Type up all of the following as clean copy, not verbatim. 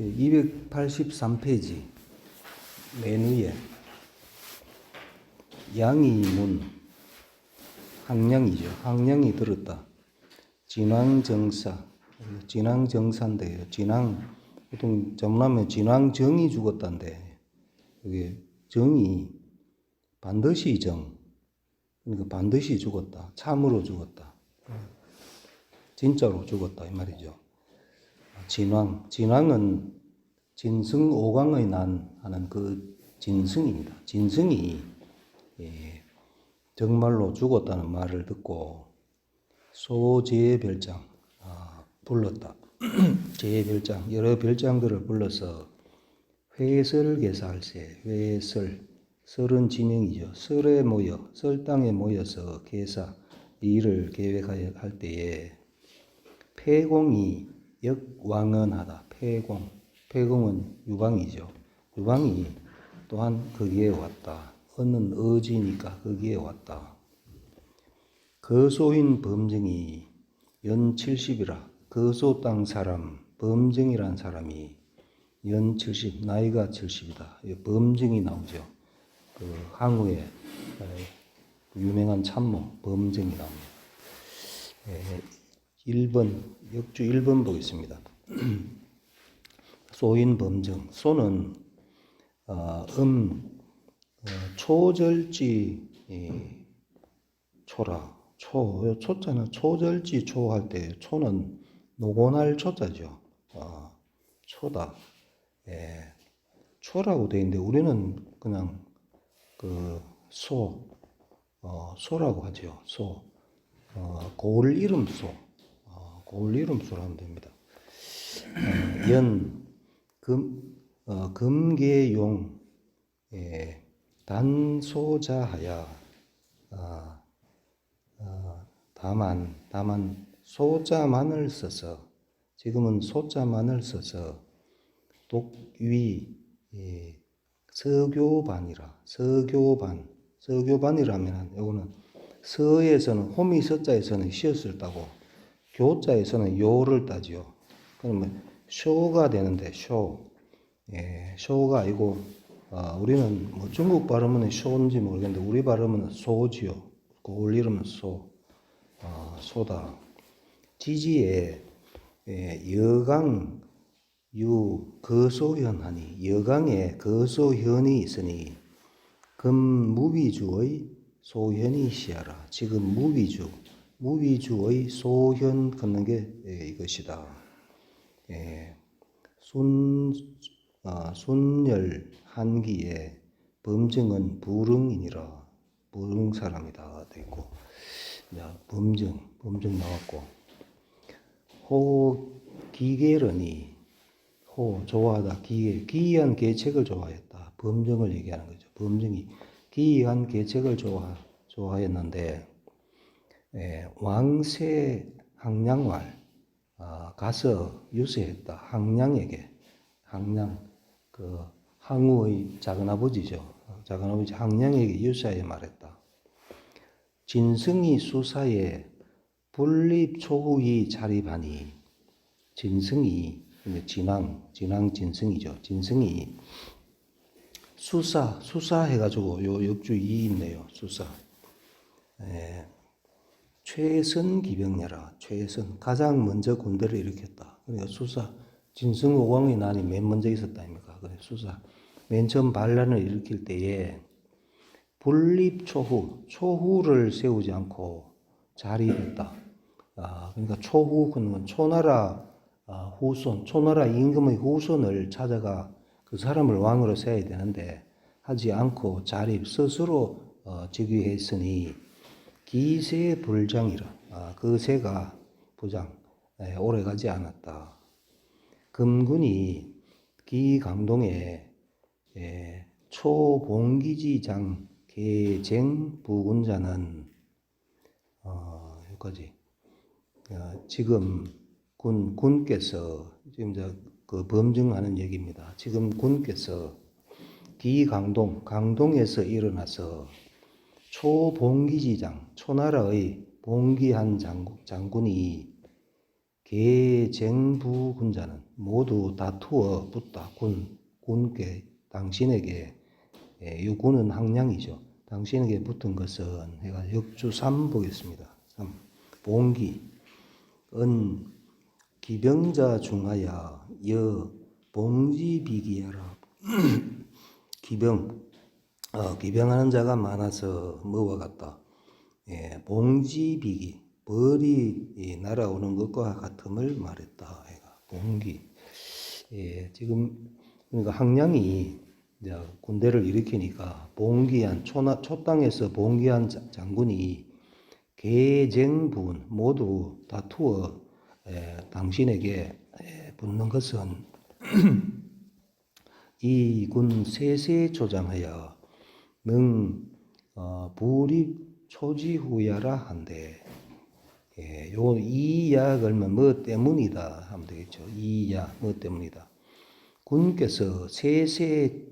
283페이지 맨 위에 양이문, 항량이죠. 항량이 들었다. 진왕정사, 진왕정사인데요. 보통 전문하면 진왕정이 죽었다는데, 이게 정이 반드시 그러니까 반드시 죽었다. 참으로 죽었다. 진짜로 죽었다 이 말이죠. 진왕은 진승오광의 난 하는 그 진승입니다. 진승이 정말로 죽었다는 말을 듣고 소제별장 불렀다. 제별장 여러 별장들을 불러서 회설계사할세. 설은 지명이죠. 설당에 모여서 계사 일을 계획하여 할 때에 폐공이 역왕언하다. 폐공은 유방이죠. 유방이 또한 거기에 왔다. 언은 어지니까 거기에 왔다. 거소인 범증이 연 70이라. 거소 땅 사람, 범증이란 사람이 연 70, 나이가 70이다. 범증이 나오죠. 그 항우의 유명한 참모 범증이 나옵니다. 1번, 역주 1번 보겠습니다. 소인 범증. 소는 초절지 초라. 초자는 초절지 초할 때 초는 노곤할 초자죠. 초다. 초라고 되어 있는데 우리는 그냥 소라고 하죠. 고을 이름 고을 이름소로 하면 됩니다. 금계용 단소자하야. 다만 소자만을 써서 지금은 소자만을 써서 독위 서교반이라. 서교반이라면 이거는 서에서는 호미 서자에서는 시옷을 따고 교자에서는 요를 따지요. 그러면 쇼가 되는데 쇼가 아니고 우리는 뭐 중국 발음은 쇼인지 모르겠는데 우리 발음은 소지요. 고을 이름은 소다. 지지에 여강 거소현하니 여강에 거소현이 있으니 금무비주의 소현이 시하라. 지금 무비주의 소현 걷는 게 이것이다. 순열 한기에 범증은 부릉이니라. 부릉 사람이다 되고 범증 나왔고 호 기계러니 호 좋아하다. 기이한 계책을 좋아했다. 범증을 얘기하는 거죠. 범증이 기이한 계책을 좋아했는데 왕세 항량왈 가서 유세했다. 항량에게 항우의 작은아버지죠. 작은아버지 항량에게 유세하여 말했다. 진승이 수사에 분립초후이 자립하니 진승이 진왕 진승이죠. 진승이 수사해가지고 요 역주 2 있네요. 수사. 최선 기병녀라. 최선 가장 먼저 군대를 일으켰다. 그러니까 진승오광의 난이 맨 먼저 있었다 아닙니까? 그래 수사 맨 처음 반란을 일으킬 때에 초후를 세우지 않고 자립했다. 그러니까 초후는 초나라 후손, 초나라 임금의 후손을 찾아가 그 사람을 왕으로 세워야 되는데 하지 않고 스스로 즉위했으니 기세불장이라. 그 세가 부장 오래가지 않았다. 금군이 기강동에 초봉기지장 계쟁 부군자는 여기까지. 지금 군께서 지금 그 범증하는 얘기입니다. 지금 군께서 강동에서 일어나서 초봉기지장 초나라의 봉기한 장군이 계쟁부 군자는 모두 다투어 붙다. 군께 당신에게 이 군은 항량이죠. 당신에게 붙은 것은 해가 역주 3 보겠습니다. 3. 봉기 은 기병자 중하여 여 봉지비기하라. 기병하는 자가 많아서 뭐와 같다. 봉지비기 벌이 날아오는 것과 같음을 말했다. 봉기. 지금 그러니까 항량이 이제 군대를 일으키니까 봉기한 초땅에서 봉기한 장군이 계쟁부군 모두 다투어 당신에게 붙는 것은 이 군 세세초장하여 능 불입 초지후야라 한데 요 이야 걸면 뭐 때문이다 하면 되겠죠. 이야 뭐 때문이다. 군께서 세세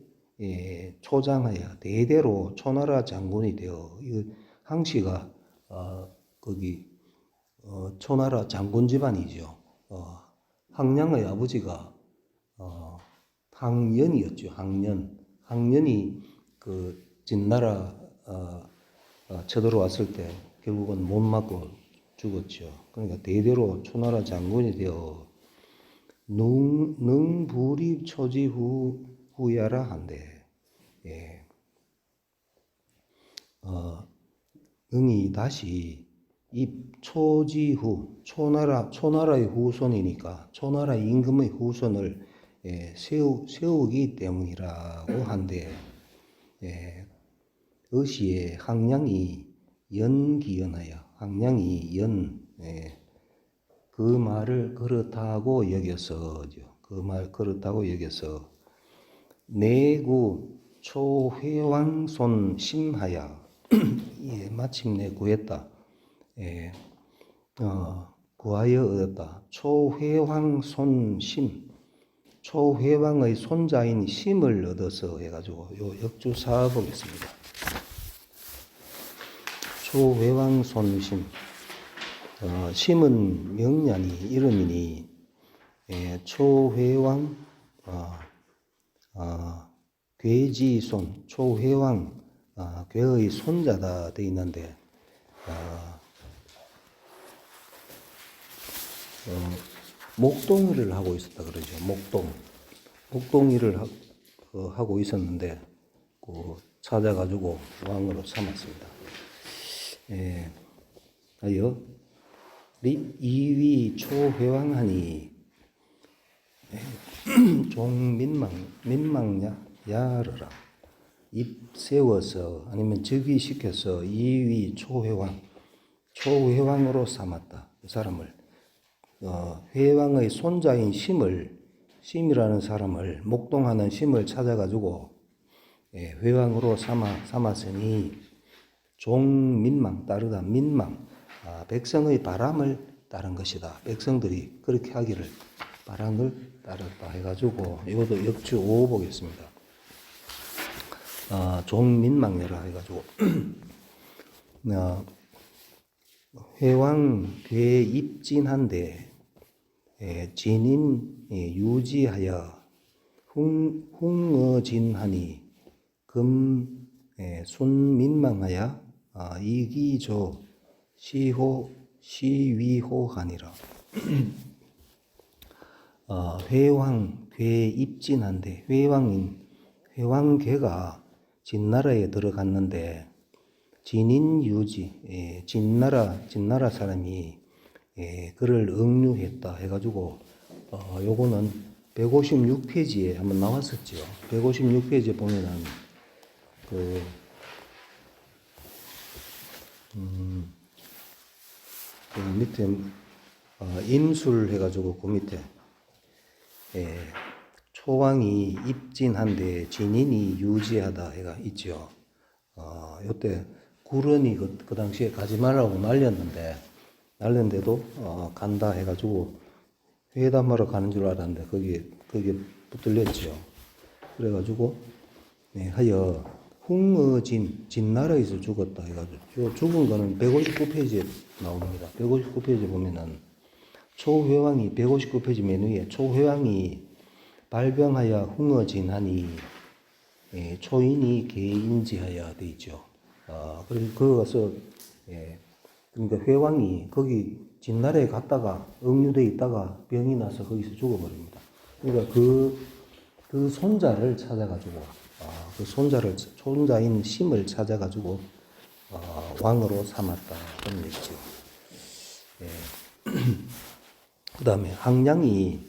초장하여 대대로 초나라 장군이 되어 항씨가 거기 초나라 장군 집안이죠. 항량의 아버지가 항연이었죠. 항연이 그 진나라 쳐들어왔을 때 결국은 못 맞고 죽었죠. 그러니까 대대로 초나라 장군이 되어 능불입 초지후야라 한데 능이 다시 입 초지후 초나라의 후손이니까 초나라 임금의 후손을 세우기 때문이라고 한데 어시에 항량이 연기연하여 항량이 그 말을 그렇다고 여겨서 내구 초회왕손 심하여 마침내 구했다. 구하여 얻었다. 초회왕손 심 초회왕의 손자인 심을 얻어서 해가지고 요 역주사 보겠습니다. 초회왕 손심 심은 명량이 이름이니 초회왕 괴지손 초회왕 괴의 손자다 되어 있는데 목동일을 하고 있었다 그러죠. 목동일을 하고 있었는데 찾아가지고 왕으로 삼았습니다. 하여 이위 초회왕하니 민망야르라 입 세워서 아니면 즉위시켜서 이위 초회왕으로 삼았다. 그 사람을 회왕의 손자인 심이라는 사람을 목동하는 심을 찾아가지고 회왕으로 삼았으니 종민망 따르다 민망 백성의 바람을 따른 것이다. 백성들이 그렇게 하기를 바람을 따랐다 해가지고 이것도 역주 5 보겠습니다. 종민망이라 해가지고 회왕 괴입진한데 진인 유지하여 흥어진하니 금 순민망하여 이기조 시위호하니라. 회왕 괴입진한데 회왕괴가 진나라에 들어갔는데 진인유지 진나라 사람이 그를 억류했다 해가지고 요거는 156페이지에 한번 나왔었죠. 156페이지에 보면은 그 밑에 임술 해가지고 그 밑에 초왕이 입진한데 진인이 유지하다 해가 있죠. 요때 구런이 그 당시에 가지 말라고 날렸는데도 간다 해가지고 회담하러 가는 줄 알았는데 거기에 붙들렸죠. 그래가지고 하여 진나라에서 죽었다 해가지고 요 죽은 거는 159페이지에 나옵니다. 159페이지 보면은 초회왕이 159페이지 맨 위에 초회왕이 발병하여 흥어진하니 초인이 개인지하여 돼 있죠. 그래서 그것을 그러니까 회왕이 거기 진나라에 갔다가 억류돼 있다가 병이 나서 거기서 죽어버립니다. 그러니까 그 손자를 찾아가지고 그 손자인 심을 찾아가지고 왕으로 삼았다 그런 얘기죠. 그 다음에 항량이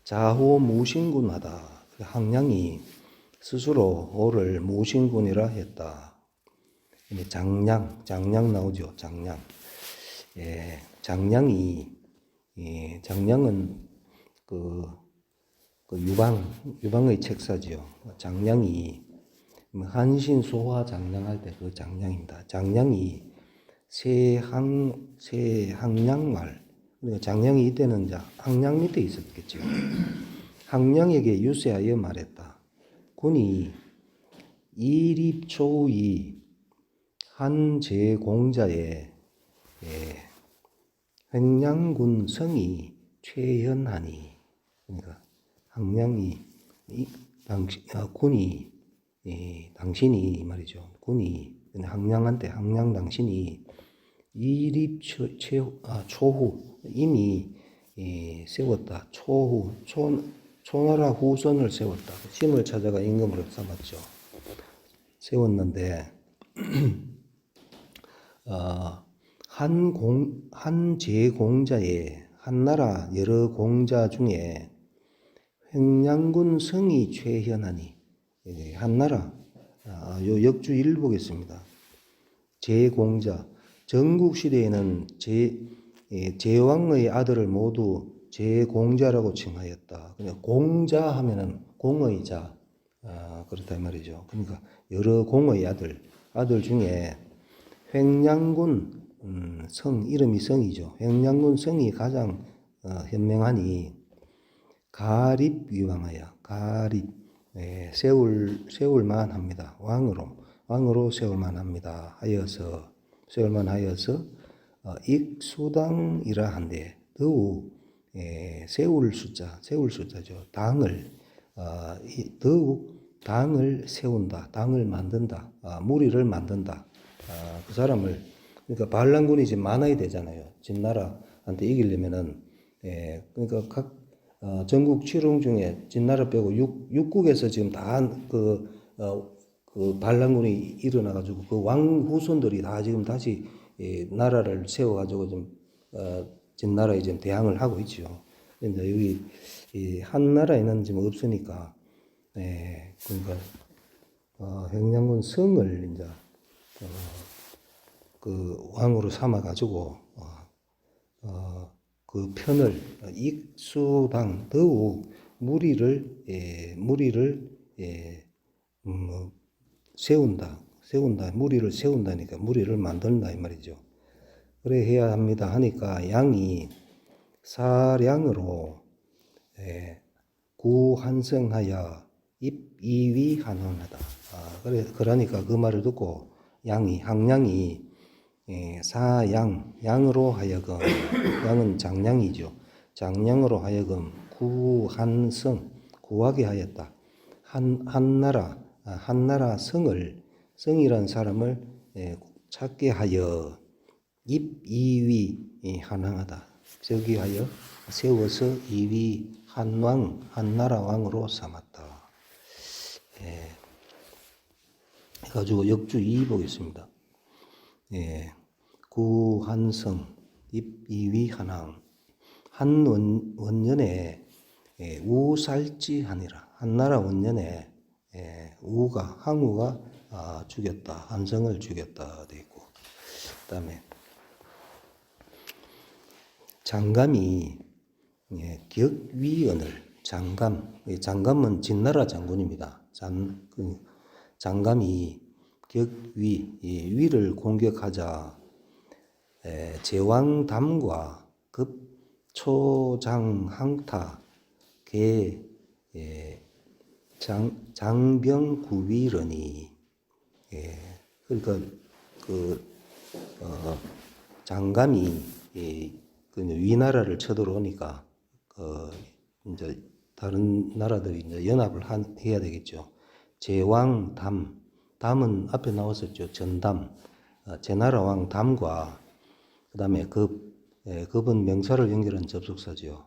자호무신군하다. 항량이 스스로 오를 무신군이라 했다. 장량 나오죠. 장량. 장량이 장량은 그 유방의 책사지요. 장량이 한신소화 장량할 때 그 장량입니다. 장량이 세항량말. 그러니까 장량이 이때는 이제 항량 밑에 있었겠죠. 항량에게 유세하여 말했다. 군이 이립초의 한 제공자의 횡량군 성이 최현하니. 그러니까 항량이 군이 당신이 말이죠. 군이 항량한테 항량 당신이 이립 초후 이미 세웠다. 초나라 후손을 세웠다. 심을 찾아가 임금으로 삼았죠. 세웠는데 한 제공자의 한나라 여러 공자 중에 횡량군 성이 최현하니 한나라 요 역주일 보겠습니다. 제공자 전국시대에는 제왕의 아들을 모두 제공자라고 칭하였다. 그러니까 공자 하면은 공의 자 그렇다 이 말이죠. 그러니까 여러 공의 아들 중에 횡량군 성 이름이 성이죠. 횡량군 성이 가장 현명하니 가립 위왕하여 가립 세울만 합니다. 왕으로 세울만 합니다. 세울만 하여서 익수당이라 한데 더욱 세울 숫자죠. 당을 더욱 당을 세운다. 당을 만든다. 무리를 만든다. 그 사람을 그러니까 반란군이 이제 많아야 되잖아요. 진나라한테 이기려면은 그러니까 각 전국 칠흥 중에 진나라 빼고 육국에서 지금 다 그 반란군이 일어나가지고 그 왕 후손들이 다 지금 다시 나라를 세워가지고 좀 진나라에 지금 대항을 하고 있죠. 그런데 여기 한나라에는 지금 없으니까 그러니까 횡량군 성을 이제 그 왕으로 삼아가지고 그 편을 익수당 더욱 무리를 세운다. 무리를 세운다니까 무리를 만든다 이 말이죠. 그래 해야 합니다 하니까 양이 사량으로 구한성하여 입이위 한원하다. 그러니까 그 말을 듣고 항량이 양으로 하여금 양은 장량이죠. 장량으로 하여금 구한성 구하게 하였다. 한나라 성이란 사람을 찾게 하여 입이위 한왕하다. 저기 하여 세워서 이위 한나라 왕으로 삼았다. 해가지고 역주 2 보겠습니다. 구한성 입이위 한왕 한 원년에 우살지하니라. 한나라 원년에 항우가 죽였다. 한성을 죽였다 돼 있고, 그다음에 장감이 격위언을 장감은 진나라 장군입니다. 장감이 위를 공격하자 제왕담과 급초장항타 장병구위러니 그러니까 장감이 그 이제 위나라를 쳐들어오니까 이제 다른 나라들이 이제 연합을 해야 되겠죠. 제왕 담은 앞에 나왔었죠. 전담. 제나라 왕 담과 그다음에 급은 명사를 연결한 접속사죠.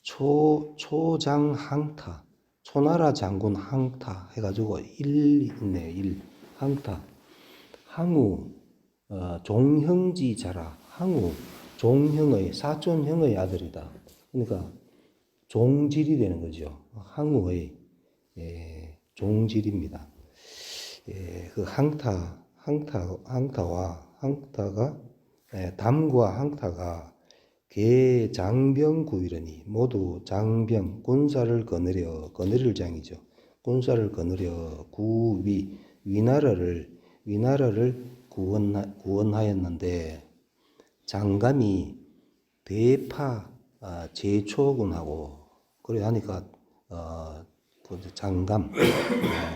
초장 항타, 초나라 장군 항타 해가지고 있네. 항타. 항우 종형지 자라. 항우 종형의 사촌형의 아들이다. 그러니까 종질이 되는 거죠. 항우의 종질입니다. 그 항타가 담과 항타가 개장병구이러니 모두 장병 군사를 거느릴 장이죠. 군사를 거느려 위나라를 구원하였는데 장감이 대파 제초군하고 그래 하니까 그 장감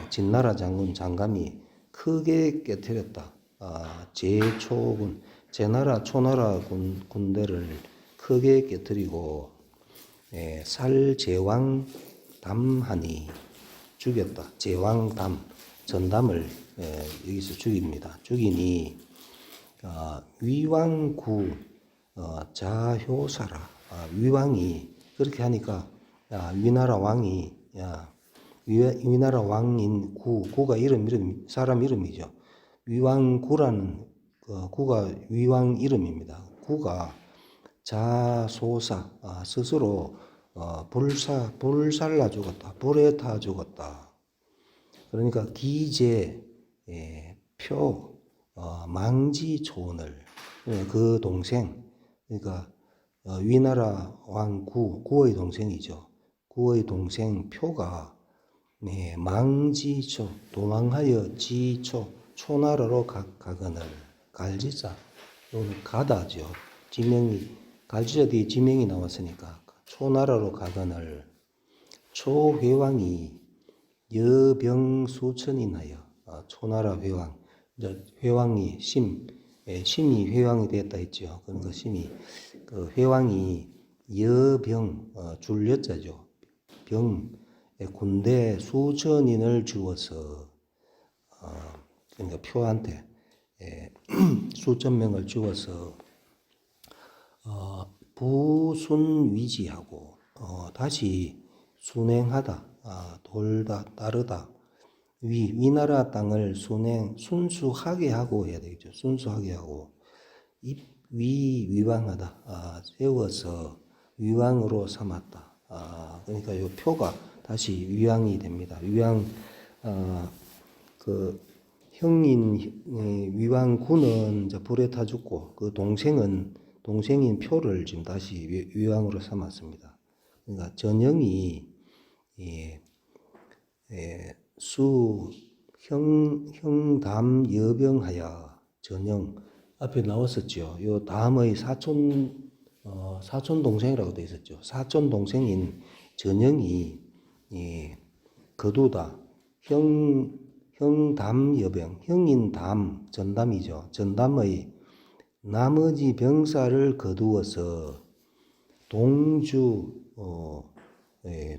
진나라 장군 장감이 크게 깨뜨렸다. 제나라 초나라 군대를 크게 깨뜨리고 살제왕 담하니 죽였다. 제왕 전담을 여기서 죽입니다. 죽이니 위왕구 자효사라. 위왕이 그렇게 하니까 위나라 왕인 구가 사람 이름이죠. 위왕구라는 구가 위왕 이름입니다. 구가 자소사 스스로 불살라 죽었다. 불에 타 죽었다. 그러니까 기재 표 망지 초원을 그 동생 그러니까 위나라 왕 구의 동생이죠. 구의 동생 표가 망지초 도망하여 지초 초나라로 가거늘 갈지자 오늘 가다죠. 지명이 갈지자 뒤에 지명이 나왔으니까 초나라로 가거늘 초회왕이 여병수천이나여 초나라 회왕 회왕이 심이 회왕이 되었다 했죠. 그러니까 심이 그 회왕이 여병 줄여자죠. 병 군대 수천인을 주어서 그러니까 표한테 수천 명을 주어서 부순위지하고 다시 순행하다 돌다 따르다 위나라 땅을 순수하게 하고 해야 되겠죠. 순수하게 하고 위왕하다 세워서 위왕으로 삼았다. 그러니까 이 표가 다시 위왕이 됩니다. 위왕 그 형인 위왕군은 이제 불에 타 죽고 그 동생인 표를 지금 다시 위왕으로 삼았습니다. 그러니까 전형이 형담 여병하여 전형 앞에 나왔었죠. 요 담의 사촌 동생이라고 되어 있었죠. 사촌 동생인 전형이 거두다. 형담 여병 형인 전담이죠. 전담의 나머지 병사를 거두어서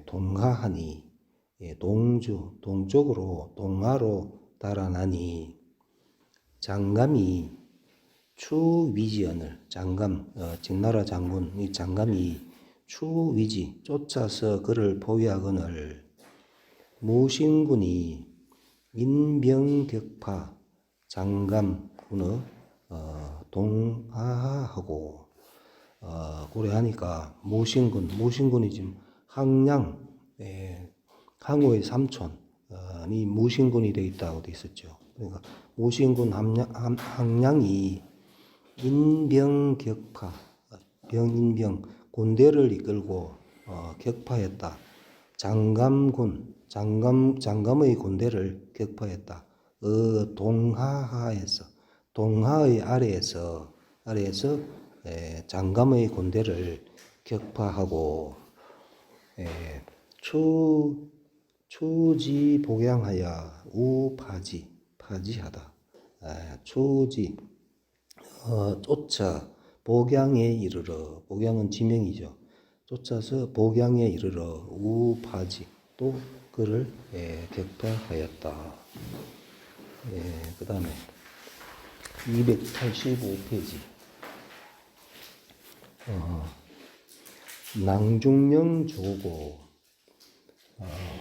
동하하니 동쪽으로 동하로 달아나니 장감이 추위지언을 진나라 장군 이 장감이 추위지 쫓아서 그를 포위하거늘 무신군이 인병격파 장감군의 동하하고 고려하니까 무신군이 지금 항우의 삼촌이 무신군이 되어 있다고 되어 있었죠. 그러니까 무신군 항량이 인병격파 병인병 군대를 이끌고 격파했다. 장감의 군대를 격파했다. 동하의 아래에서 장감의 군대를 격파하고 추지 복양하여 파지하다. 추지 쫓아 복양에 이르러. 복양은 지명이죠. 쫓아서 복양에 이르러 우파지. 또 그를 격파하였다. 그 다음에 285페이지. 낭중령 조고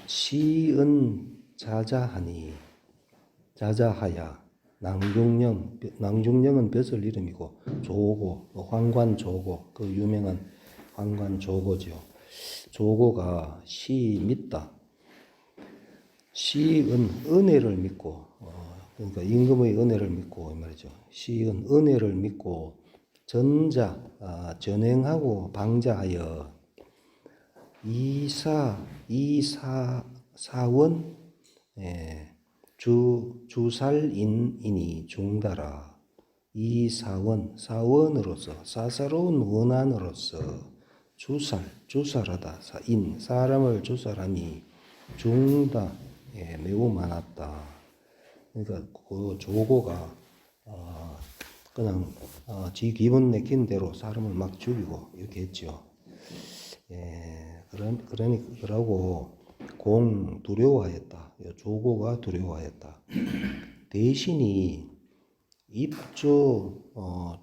시은 자자하야. 낭중령은 벼슬 이름이고 조고 황관조고 그 유명한 황관조고죠. 조고가 시 믿다. 시은 은혜를 믿고 그러니까 임금의 은혜를 믿고 이 말이죠. 시은 은혜를 믿고 전행하고 방자하여 사원 주살인이니 중다라. 사원으로서 사사로운 원한으로서 주살하다. 사람을 주살함이 중다. 매우 많았다. 그러니까 그 조고가 그냥 지 기분 내킨 대로 사람을 막 죽이고 이렇게 했죠. 그러고 두려워하였다. 조고가 두려워하였다. 대신이 입조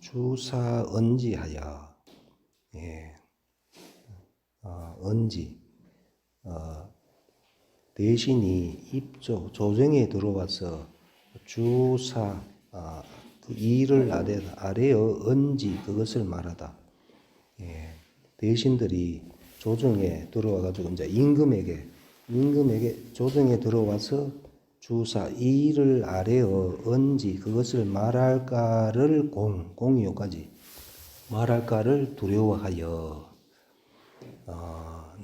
주사언지하여 대신이 조정에 들어와서 그 일을 아래어 언지 그것을 말하다. 대신들이 조정에 들어와가지고 이제 임금에게 조정에 들어와서 일을 아래어 언지 그것을 말할까를 공이 요까지 말할까를 두려워하여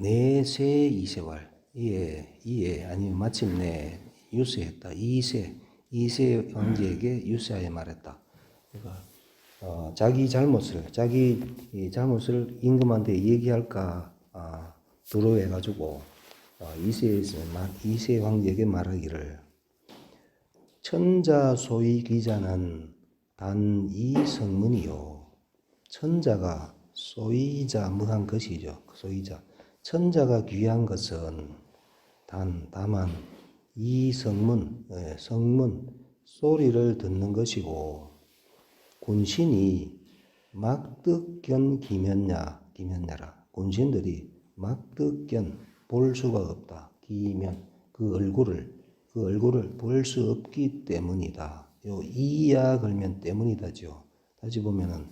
내세 이세왈 이에 아니면 마침내 유세했다. 이세 황제에게 유세하여 말했다. 그러니까 자기 잘못을 임금한테 얘기할까 두려워해가지고 이세 황제에게 말하기를 천자 소위 기자는 단 이 성문이요. 천자가 소이자 무한 것이죠. 소이자 천자가 귀한 것은 다만 이 성문 소리를 듣는 것이고 군신이 막득견 기면냐라. 군신들이 막득견 볼 수가 없다. 기면 그 얼굴을 볼 수 없기 때문이다. 요 이야 걸면 때문이다죠. 다시 보면은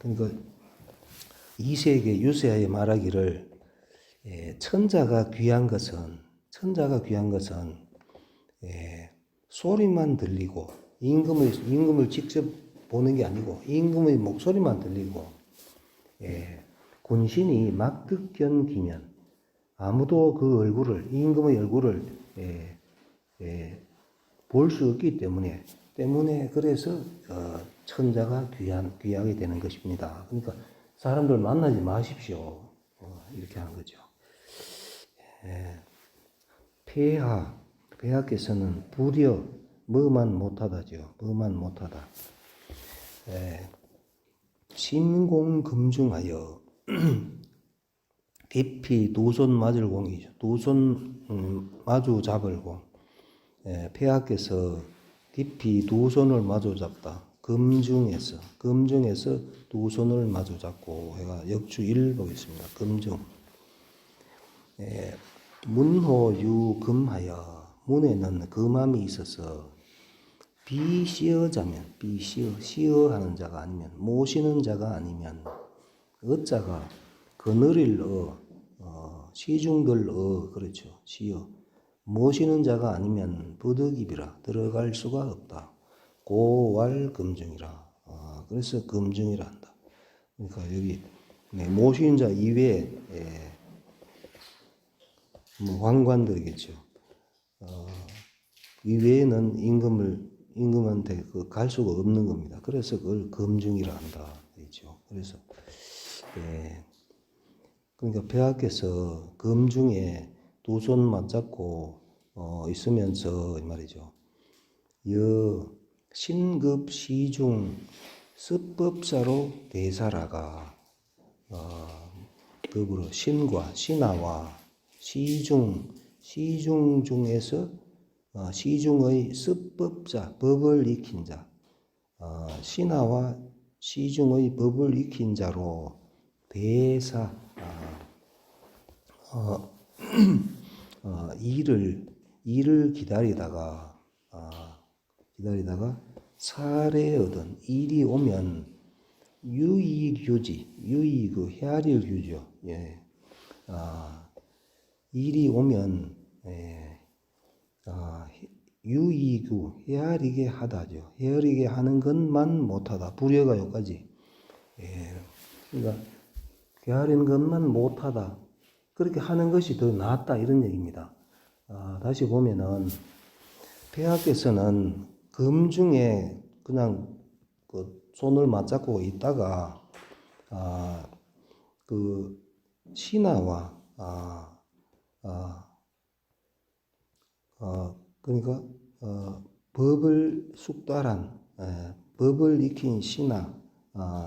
그러니까 이세에게 유세하여 말하기를 천자가 귀한 것은 소리만 들리고 임금을 직접 보는 게 아니고 임금의 목소리만 들리고 군신이 막득견 기면 아무도 그 임금의 얼굴을 볼 수 없기 때문에 그래서 천자가 귀하게 되는 것입니다. 그러니까 사람들 만나지 마십시오. 이렇게 하는 거죠. 폐하께서는 불여 뭐만 못하다죠. 뭐만 못하다. 신공금중하여 깊이 두 손 맞을 공이죠. 두 손 마주 잡을 공. 폐하께서 깊이 두 손을 마주 잡다. 금중에서 두 손을 마주 잡고 해가 역주 1 보겠습니다. 금중. 문호유 금하여 문에는 금함이 있어서 비시어자면 시어하는 자가 아니면 모시는 자가 아니면 어자가 그늘일 시중들 그렇죠. 시어 모시는 자가 아니면 부득이비라 들어갈 수가 없다. 고왈 금중이라. 그래서 금중이라 한다. 그러니까 여기 모시는 자 이외에 왕관들이겠죠. 이외에는 임금한테 갈 수가 없는 겁니다. 그래서 그걸 금중이라 한다. 그렇죠. 그래서 그러니까 폐하께서 금중에 두 손 맞잡고 있으면서 이 말이죠. 신급 시중 습법자로 대사라가 더불어 신과 신하와 시중 중에서 시중의 습법자 법을 익힌 자 신하와 시중의 법을 익힌 자로 대사 일을 기다리다가 사례 얻은 일이 오면 유의규지 헤아릴 규죠. 예. 일이 오면 유의규 헤아리게 하다죠. 헤아리게 하는 것만 못하다. 불여가 여기까지. 예. 그러니까 헤아리는 것만 못하다. 그렇게 하는 것이 더 낫다 이런 얘기입니다. 다시 보면은 폐하께서는 금중에 그냥 그 손을 맞잡고 있다가 그 신하와 그러니까 법을 숙달한 법을 익힌 신하와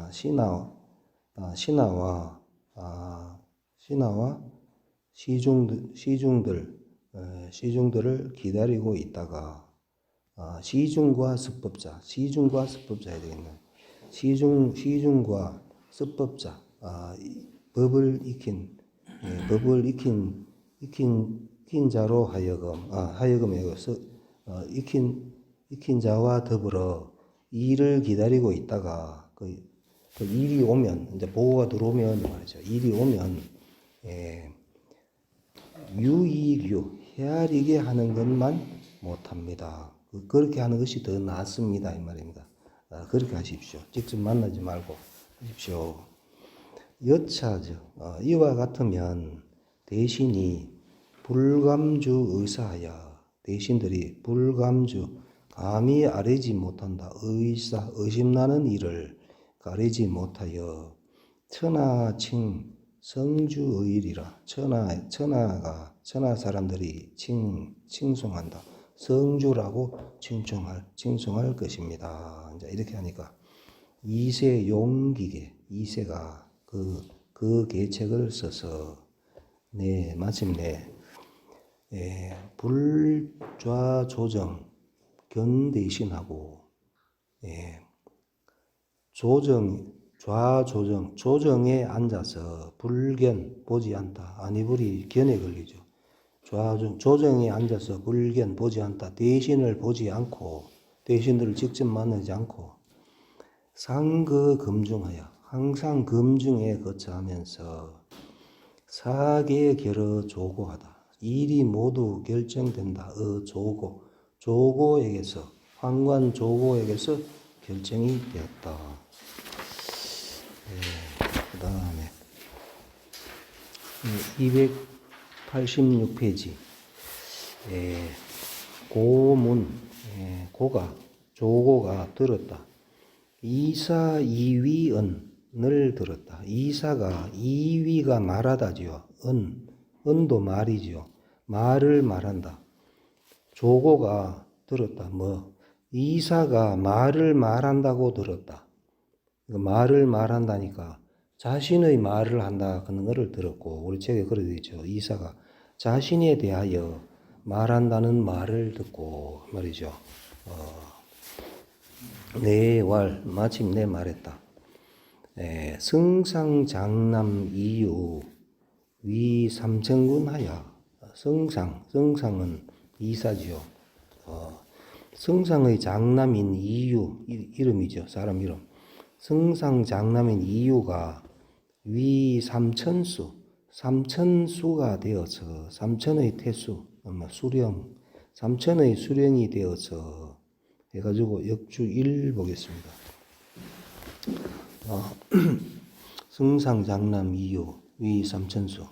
시중들을 기다리고 있다가 시중과 습법자 해야 되겠네. 시중과 습법자 법을 익힌 자로 하여금 익힌 자와 더불어 일을 기다리고 있다가 그 일이 오면 이제 보고가 들어오면 말이죠. 일이 오면 유의규 헤아리게 하는 것만 못합니다. 그렇게 하는 것이 더 낫습니다 이 말입니다. 그렇게 하십시오. 직접 만나지 말고 하십시오. 여차죠. 이와 같으면 대신이 불감주 의사하여 대신들이 불감주 감히 아뢰지 못한다. 의심나는 일을 가리지 못하여 천하칭 성주의리라. 천하 사람들이 칭송한다. 성주라고 칭송할 것입니다. 이제 이렇게 하니까 이세 용기계 이세가 그 계책을 써서 마침내 불좌조정 견대신하고 조정에 앉아서 불견 보지 않다. 아니불이 견에 걸리죠. 조정에 앉아서 불견 보지 않다. 대신을 보지 않고 대신들을 직접 만나지 않고 상그 금중하여 항상 금중에 거처하면서 사계 결어 조고하다. 일이 모두 결정된다. 조고에게서 황관 조고에게서 결정이 되었다. 그 다음에 286페이지 고문 조고가 들었다. 이사 이위언을 들었다. 이사가 이위가 말하다지요. 은도 말이지요. 말을 말한다. 조고가 들었다. 이사가 말을 말한다고 들었다. 말을 말한다니까 자신의 말을 한다 그런 거를 들었고 우리 책에 그래 되어 있죠. 이사가 자신에 대하여 말한다는 말을 듣고 말이죠. 마침내 말했다. 승상장남 이유 위 삼천군하야. 승상은 이사지요. 승상의 장남인 이유 이름이죠. 사람 이름. 승상장남인 이유가 위 삼천수가 되어서 삼천의 태수 삼천의 수령이 되어서 해가지고 역주 1 보겠습니다. 승상장남 이유 위 삼천수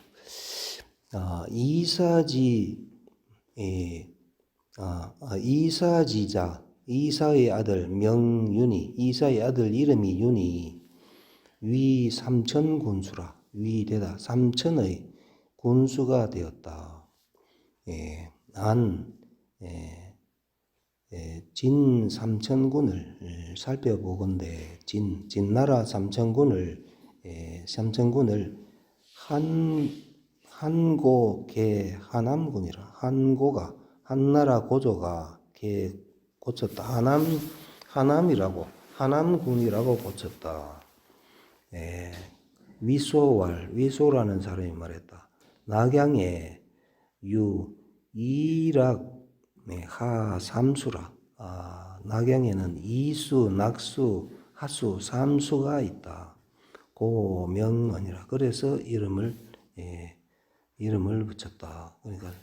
이사지자 이사의 아들 명윤이 이사의 아들 이름이 윤이 위 삼천 군수라 위되다 삼천의 군수가 되었다. 진 삼천군을 살펴보건대 진나라 삼천군을 한고 개 하남군이라 한고가 한나라 고조가 개 고쳤다. 하남이라고 하남군이라고 고쳤다. 위소라는 사람이 말했다. 낙양에 이락 하 삼수라. 낙양에는 이수, 낙수, 하수, 삼수가 있다. 고명언이라. 그래서 이름을 붙였다. 그러니까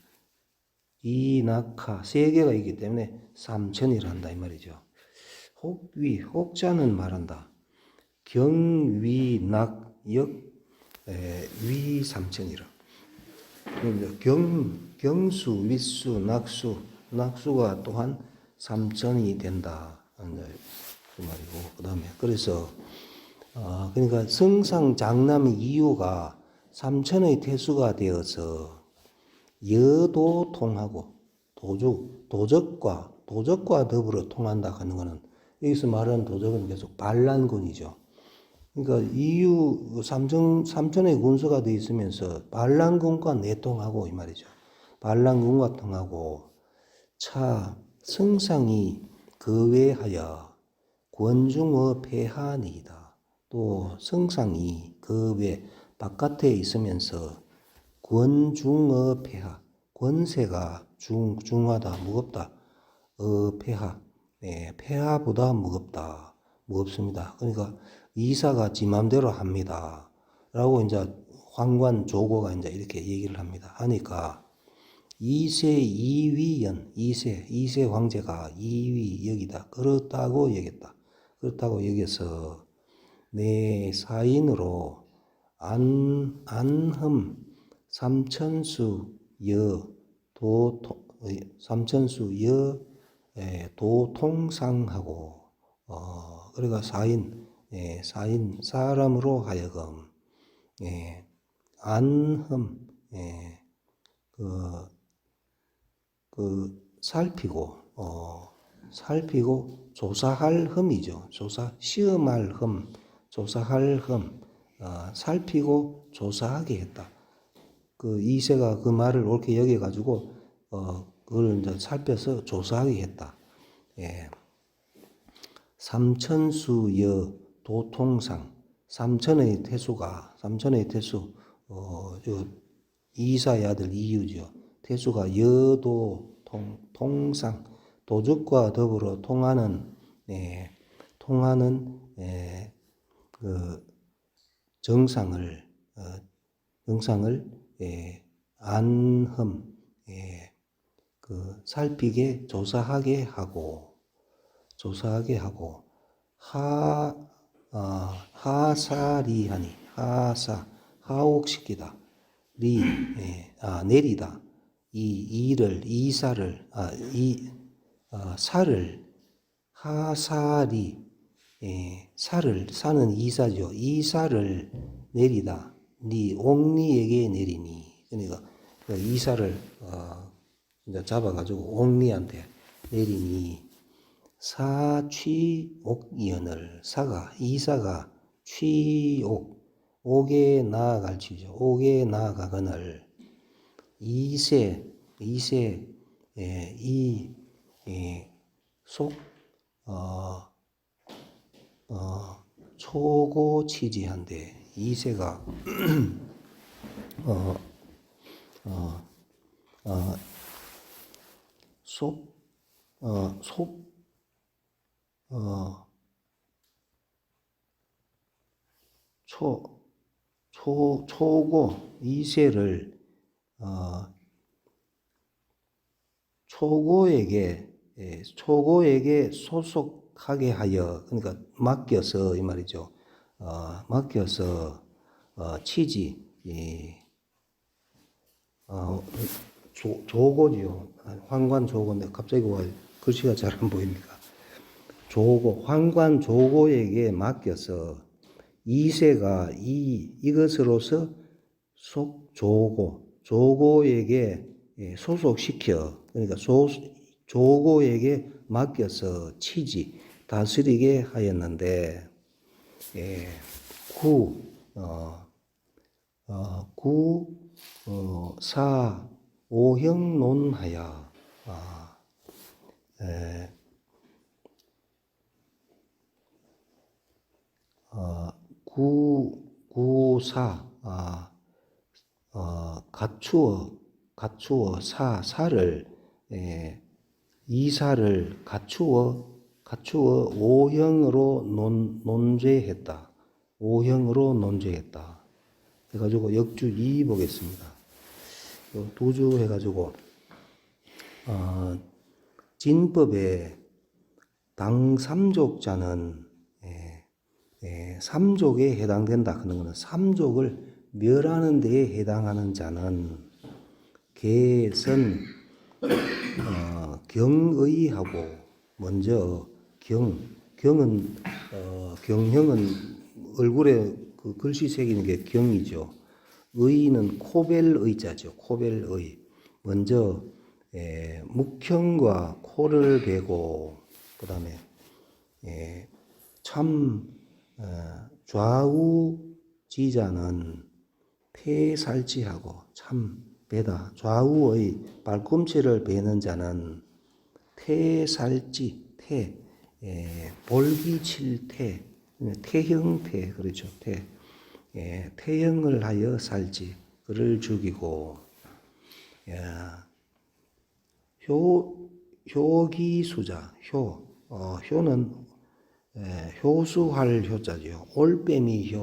이낙하 세 개가 있기 때문에 삼천이란다 이 말이죠. 혹자는 말한다. 경위낙역 위삼천이라. 경수, 윗수, 낙수가 또한 삼천이 된다. 그 말이고, 그 다음에, 그래서, 그러니까 성상장남의 이유가 삼천의 태수가 되어서 여도 통하고 도적과 더불어 통한다 하는 것은 여기서 말하는 도적은 계속 반란군이죠. 그러니까 삼천의 군수가 되어 있으면서 반란군과 내통하고 이 말이죠. 반란군과 통하고 성상이 거외하여 권중어 폐하니이다. 또 성상이 거외 바깥에 있으면서 권중어 폐하 권세가 중하다 무겁다. 폐하보다 무겁습니다. 그러니까 이사가 지 맘대로 합니다. 라고 이제 황관 조고가 이제 이렇게 얘기를 합니다. 하니까 이세 황제가 이위 여기다. 그렇다고 여겨서 내 사인으로 안흠 삼천수 도통상하고 그러니까 사인 사람으로 하여금 안흠 살피고 조사할 흠이죠. 시험할 흠, 조사할 흠, 살피고 조사하게 했다. 그 이세가 그 말을 옳게 여겨가지고 그걸 이제 살펴서 조사하게 했다. 삼천수여 도통상 삼천의 태수 이사의 아들 이유죠. 태수가 여도 통상 도적과 더불어 통하는 그 정상을 안흠 그 살피게 조사하게 하고 하사리하니 하옥시키다 내리다 사를 하사리 사는 이사죠. 이사를 내리다 옥리에게 내리니. 그러니까 이사를 이제 잡아가지고 옥리한테 내리니 사취옥연을 이사가 옥에 나아갈 치죠. 옥에 나아가거늘 초고치지한데 이세가 초고 이세를 초고에게 소속하게 하여 그러니까 맡겨서 이 말이죠. 맡겨서 치지 조고지요. 황관 조고인데 갑자기 글씨가 잘 안 보입니까? 황관 조고에게 맡겨서 이세가 이것으로서 조고에게 소속시켜 그러니까 조고에게 맡겨서 치지 다스리게 하였는데 예, 사 오형론하여 예, 구사 갖추어 사를 예, 이사를 갖추어 오형으로 논죄했다. 오형으로 논죄했다. 해가지고 역주 2 보겠습니다. 도주 해가지고 진법에 당 3족자는 삼족에 해당된다. 그런 거는 삼족을 멸하는 데에 해당하는 자는 개선 경의하고 먼저 경은 경형은 얼굴에 그 글씨 새기는 게 경이죠. 의는 코벨의자죠. 코벨의 먼저 묵형과 코를 베고 그다음에 참 좌우지자는 폐살지하고 참 베다. 좌우의 발꿈치를 베는 자는 태살지 볼기칠태 태형태 그렇죠. 태형을 하여 살지 그를 죽이고 효기수자 효는 효수할 효자지요. 올빼미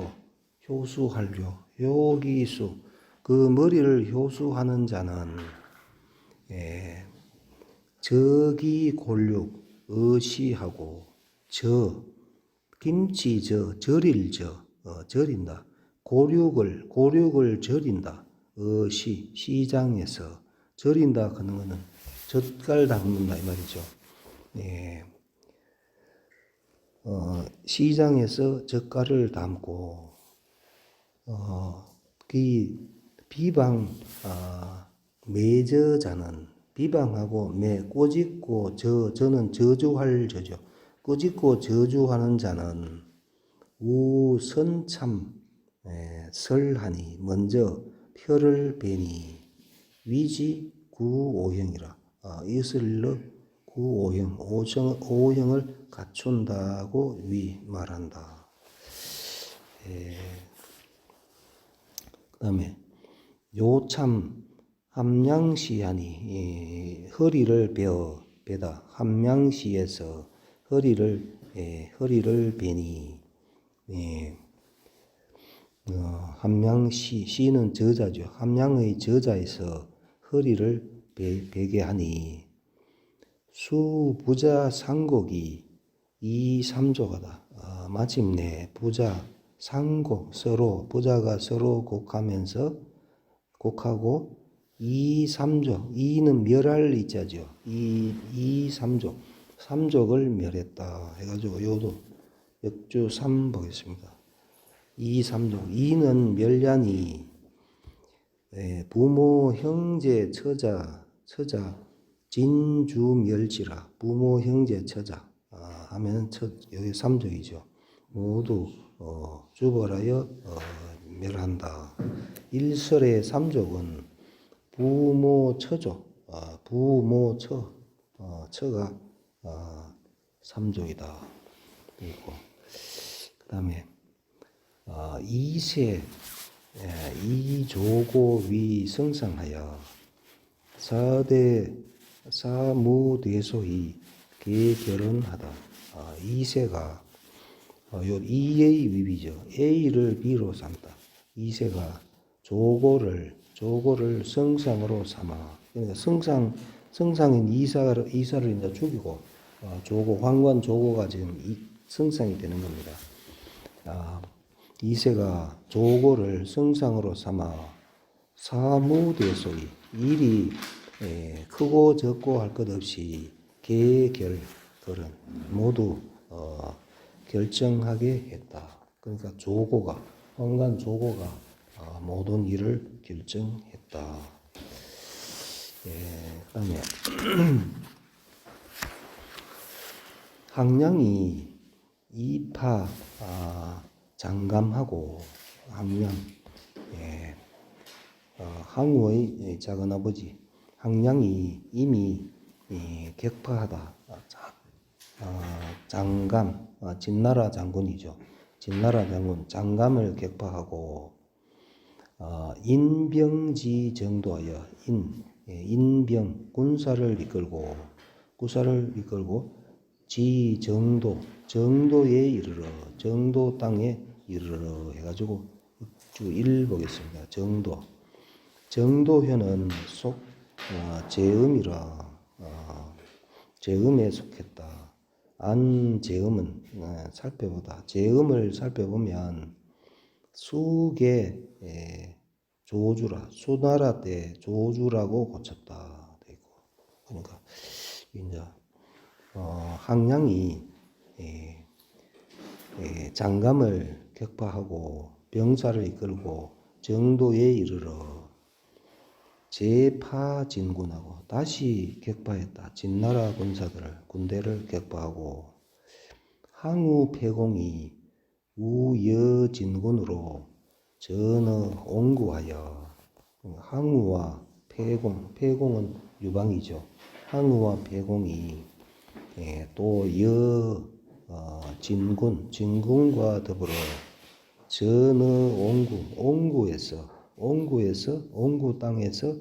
효수할 효기수 그 머리를 효수하는 자는 저기골육 의시하고 김치 절인다. 고륙을 절인다. 시장에서 절인다 하는 거는 젓갈 담는다 이 말이죠. 시장에서 젓갈을 담고 비방 매저자는 비방하고 꼬집고 저는 저주할 저죠. 꼬집고 저주하는 자는 우선참 설하니 먼저 혀를 베니 위지 구오형이라 이슬러 오형을 갖춘다고 말한다. 그 다음에 요참 함량시하니 허리를 베다. 함량시에서 허리를 베니 함량시는 저자죠. 함량의 저자에서 허리를 베게 하니 수부자 상곡이 이삼조가다. 마침내 부자 상곡 부자가 서로 곡하고 이삼족 이는 멸할 이자죠. 이삼족 삼족을 멸했다 해가지고 요도 역주 3 보겠습니다. 이삼족 이는 멸량이 부모 형제 처자 진주멸지라 부모 형제 처자 하면 여기 삼족이죠. 모두 주벌하여 멸한다. 일설의 삼족은 부모 처족 부모 처가 삼족이다. 그리고 그 다음에 이세 이조고 위성상하여 사무대소히 계결혼하다. 이세가 요 이의 위비죠. A를 B로 삼다. 이세가 조고를 성상으로 삼아. 그러니까 성상인 이사를 이제 죽이고 조고 황관 조고가 지금 성상이 되는 겁니다. 이세가 조고를 성상으로 삼아 사무대소이 일이 크고 적고 할 것 없이 계결 그런 모두 결정하게 했다. 그러니까 황관 조고가 모든 일을 결정했다. 그다음에 항량이 이파 장감하고 항량 예, 항우의 작은아버지 항량이 이미 격파하다. 장감 진나라 장군이죠. 진나라 장군 장감을 격파하고 인병지 정도하여 인병 군사를 이끌고 정도에 이르러 정도 땅에 이르러 해가지고 쭉 1 보겠습니다. 정도현은 속 제음이라 제음에 속했다. 제음은 살펴보다. 제음을 살펴보면 수계 조주라 수나라 때 조주라고 고쳤다 되고 그러니까 이제 항량이 장감을 격파하고 병사를 이끌고 정도에 이르러 제파진군하고 다시 격파했다. 진나라 군대를 격파하고 항우패공이 우여진군으로 전어 옹구하여 항우와 패공은 유방이죠. 항우와 패공이 또 진군과 더불어 전어 옹구에서 옹구 땅에서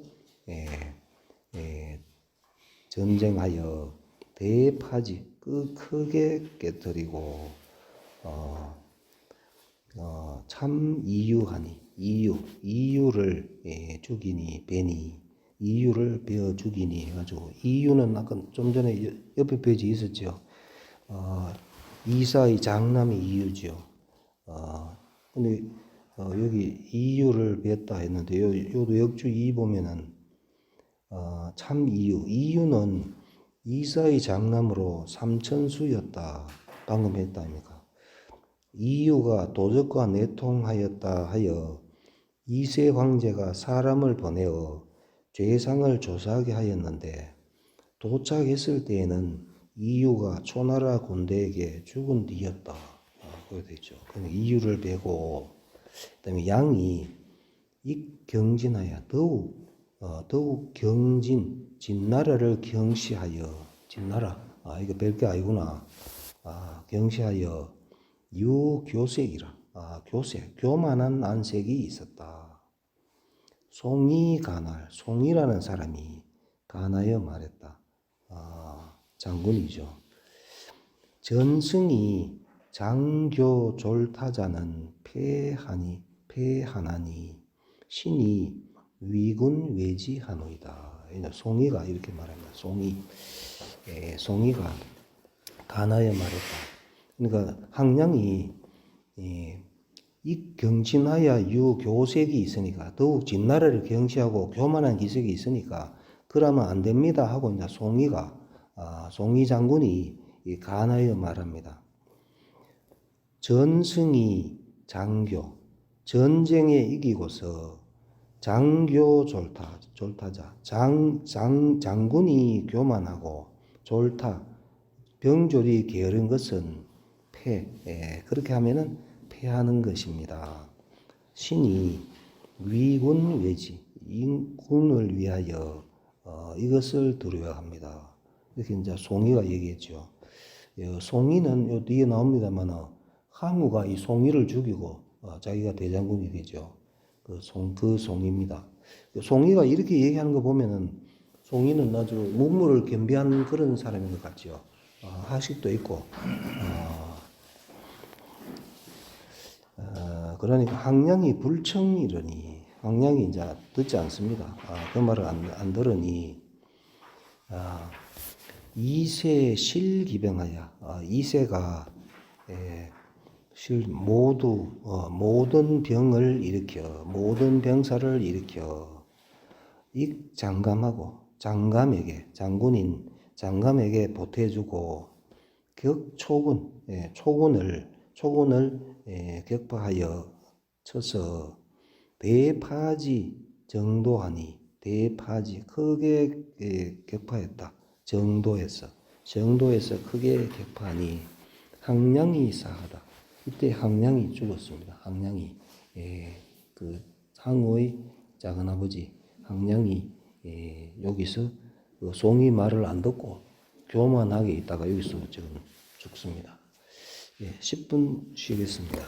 전쟁하여 대파지 크게 깨뜨리고 참 이유하니 이유를 죽이니 베니 이유를 베어 죽이니 해가지고 이유는 아까 좀 전에 옆에 페이지 있었죠. 이사의 장남이 이유죠. 근데 여기 이유를 베었다 했는데 요도 역주 2 보면은 참 이유는 이사의 장남으로 삼천수였다. 방금 했다 아닙니까? 이유가 도적과 내통하였다 하여 이세 황제가 사람을 보내어 죄상을 조사하게 하였는데 도착했을 때에는 이유가 초나라 군대에게 죽은 뒤였다. 그렇게 되죠. 그러니까 이유를 베고 그다음에 양이 익경진하여 더욱 진나라를 경시하여 진나라 이거 별게 아니구나. 경시하여 유교색이라 교만한 안색이 있었다. 송이라는 사람이 가나여 말했다. 장군이죠. 전승이 장교 졸타자는 패하나니 신이 위군 외지하노이다. 송이가 이렇게 말합니다. 송이가 가나여 말했다. 그러니까 항량이 이 경진하여 유교색이 있으니까 더욱 진나라를 경시하고 교만한 기색이 있으니까 그러면 안 됩니다 하고 이제 송이 장군이 가나여 말합니다. 전승이 장교 전쟁에 이기고서 장교 졸타자 장군이 교만하고 졸타 병졸이 게으른 것은 그렇게 하면은 패하는 것입니다. 신이 위군 외지 인군을 위하여 이것을 두려워합니다. 이렇게 이제 송이가 얘기했죠. 송이는 요 뒤에 나옵니다만 항우가 이 송이를 죽이고 자기가 대장군이 되죠. 그 송이입니다. 송이가 이렇게 얘기하는 거 보면은 송이는 아주 문무를 겸비한 그런 사람인 것 같죠. 하식도 있고 그러니까 항량이 불청이러니 항량이 이제 듣지 않습니다. 그 말을 안 들으니 이세 실기병하여 이세가 모든 병을 일으켜 모든 병사를 일으켜 장감하고 장군인 장감에게 보태주고 초군을 격파하여 쳐서 대파지 정도하니 대파지 크게 격파했다. 정도에서 정도에서 크게 격파하니 항량이 사하다. 이때 항량이 죽었습니다. 항량이 그 상우의 작은 아버지 항량이 여기서 그 송이 말을 안 듣고 교만하게 있다가 여기서 지금 죽습니다. 10분 쉬겠습니다.